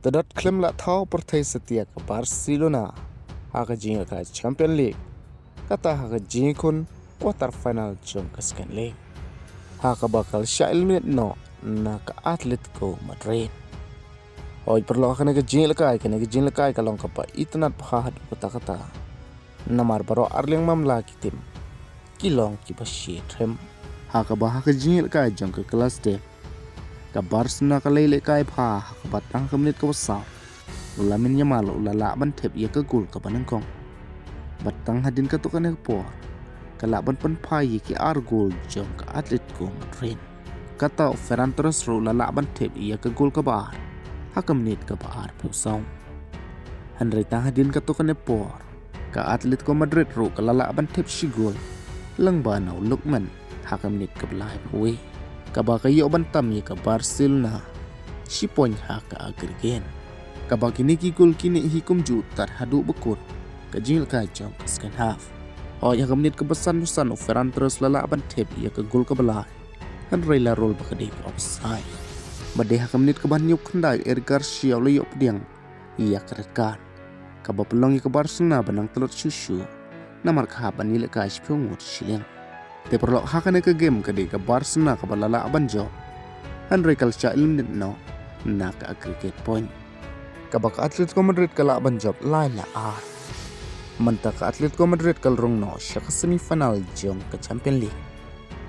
Tedot klaim la thau perthai setia ke Barcelona haka jing ka Champions League kata haka jing kun quarter final jom ke second leg haka bakal syail minit no na ke Atletico Madrid. Oi perlu akan ke jing lekai kalong kapa itnat pahad kata namar baro arling mamla kitim kilong kibashi trem haka bahaka jing lekai jom ke kelas de ka Barcelona ka lele kai pha ka batang ka menit ka wasa ulamin Yamal ulala ban thep ya ka gol ka banangkong batang hadin ka to ka po ka laban pan pha ye ki ar gol jom ka Atletico Madrid kata Ferran Torres ro ulala ban thep ya ka gol ka bar ha ka menit ka bar pusong hanrai tang hadin ka to ka po ka Atletico Madrid ro ka lala ban thep shi gol lang ba na Lukman ha ka menit ka blai pui kabaka yo bantam ye ka Barcelona si poin ha ka agrigen kabaki ni ki gol kini hikum ju tar hadu bekut ka jing ka jom ka second half o ya ka menit ka besan Ferran Torres lala ban thep ya ka gol ka balai han rela rol ba ka de offside bade ha ka menit ka ban yuk khandai Garcia lo yo pdiang ya ka rekan ka ba pelong ye ka Barcelona banang telot susu namar ka ban ni le ka spiongut sileng te perlu hakane ke game kadi ke Barcelona ke balala abanjo han rekal cha ilmin no na ka aggregate point ka bak Atletico Madrid kala abanjo lai la ar manta ka Atletico Madrid kal rong no sya ka semifinal jom ke Champions League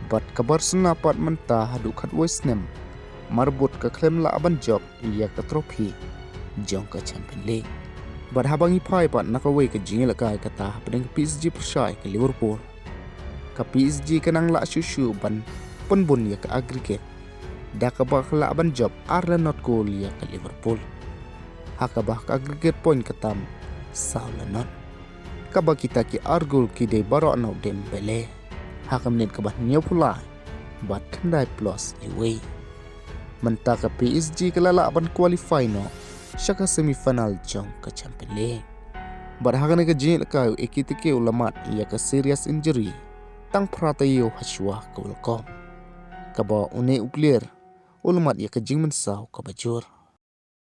but ka Barcelona pat manta hadu khat West Ham marbut ka klem la abanjo ya ka trofi jom ke Champions League but habangi pai pat nakawai ke jingil ka kata pedeng PSG persai ke Liverpool ka PSG kanang la susu ban penbun ya ke aggregate da ka bakla ban job arla not goal ya ke Liverpool haka bah ka aggregate point katam saula not ka ba kita ki argul ki de baro no Dembele haka menit ka bah nya pula bat kandai plus away menta ka PSG kalala ban qualify no syaka semifinal jong ke Champions League bar haka ne ka jil ka ekitike ulamat ya ke serious injury tang pratayo haswa ka welcome ka ba une uplir ulmat ya ka jingmen saw ka bajur